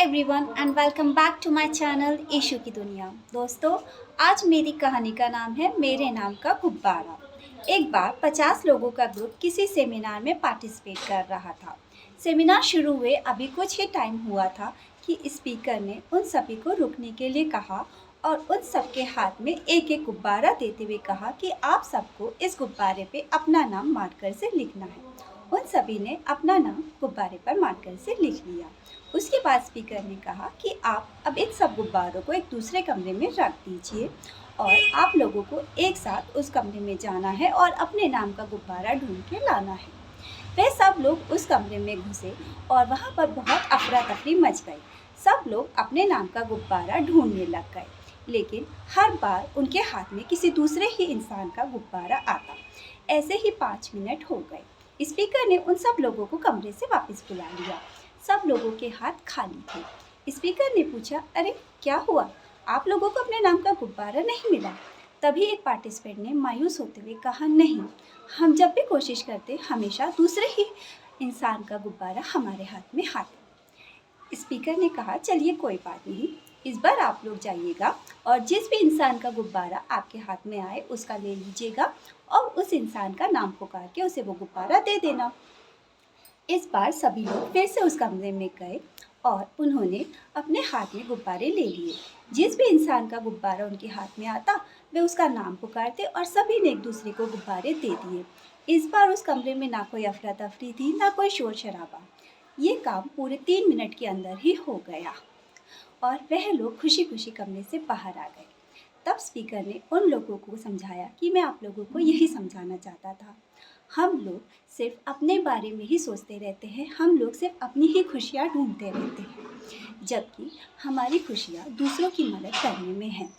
Everyone and welcome back to my channel Ishu की दुनिया। दोस्तों, आज मेरी कहानी का नाम है मेरे नाम का गुब्बारा। एक बार 50 लोगों का ग्रुप किसी सेमिनार में पार्टिसिपेट कर रहा था। सेमिनार शुरू हुए अभी कुछ ही टाइम हुआ था कि स्पीकर ने उन सभी को रुकने के लिए कहा और उन सबके हाथ में एक एक गुब्बारा देते हुए कहा कि आप सबको इस गुब्बारे पे अपना नाम मार्कर से लिखना है। उन सभी ने अपना नाम गुब्बारे पर मार्कर से लिख लिया। उसके बाद स्पीकर ने कहा कि आप अब इन सब गुब्बारों को एक दूसरे कमरे में रख दीजिए और आप लोगों को एक साथ उस कमरे में जाना है और अपने नाम का गुब्बारा ढूंढ के लाना है। वे सब लोग उस कमरे में घुसे और वहाँ पर बहुत अफरा तफरी मच गई। सब लोग अपने नाम का गुब्बारा ढूंढने लग गए, लेकिन हर बार उनके हाथ में किसी दूसरे ही इंसान का गुब्बारा आता। ऐसे ही 5 मिनट हो गए। स्पीकर ने उन सब लोगों को कमरे से वापस बुला लिया। सब लोगों के हाथ खाली थे। स्पीकर ने पूछा, अरे क्या हुआ, आप लोगों को अपने नाम का गुब्बारा नहीं मिला? तभी एक पार्टिसिपेंट ने मायूस होते हुए कहा, नहीं, हम जब भी कोशिश करते हमेशा दूसरे ही इंसान का गुब्बारा हमारे हाथ में आता। स्पीकर ने कहा, चलिए कोई बात नहीं, इस बार आप लोग जाइएगा और जिस भी इंसान का गुब्बारा आपके हाथ में आए उसका ले लीजिएगा और उस इंसान का नाम पुकार के उसे वो गुब्बारा दे देना। इस बार सभी लोग फिर से उस कमरे में गए और उन्होंने अपने हाथ में गुब्बारे ले लिए। जिस भी इंसान का गुब्बारा उनके हाथ में आता वे उसका नाम पुकारते और सभी ने एक दूसरे को गुब्बारे दे दिए। इस बार उस कमरे में ना कोई अफरा तफरी थी, ना कोई शोर शराबा। ये काम पूरे 3 मिनट के अंदर ही हो गया और वह लोग खुशी खुशी कमरे से बाहर आ गए। तब स्पीकर ने उन लोगों को समझाया कि मैं आप लोगों को यही समझाना चाहता था, हम लोग सिर्फ अपने बारे में ही सोचते रहते हैं, हम लोग सिर्फ अपनी ही खुशियाँ ढूंढते रहते हैं, जबकि हमारी खुशियाँ दूसरों की मदद करने में हैं।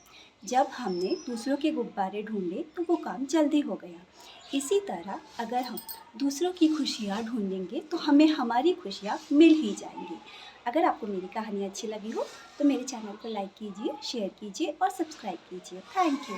जब हमने दूसरों के गुब्बारे ढूंढे तो वो काम जल्दी हो गया। इसी तरह अगर हम दूसरों की खुशियाँ ढूंढेंगे तो हमें हमारी खुशियाँ मिल ही जाएंगी। अगर आपको मेरी कहानी अच्छी लगी हो तो मेरे चैनल को लाइक कीजिए, शेयर कीजिए और सब्सक्राइब कीजिए। Thank you.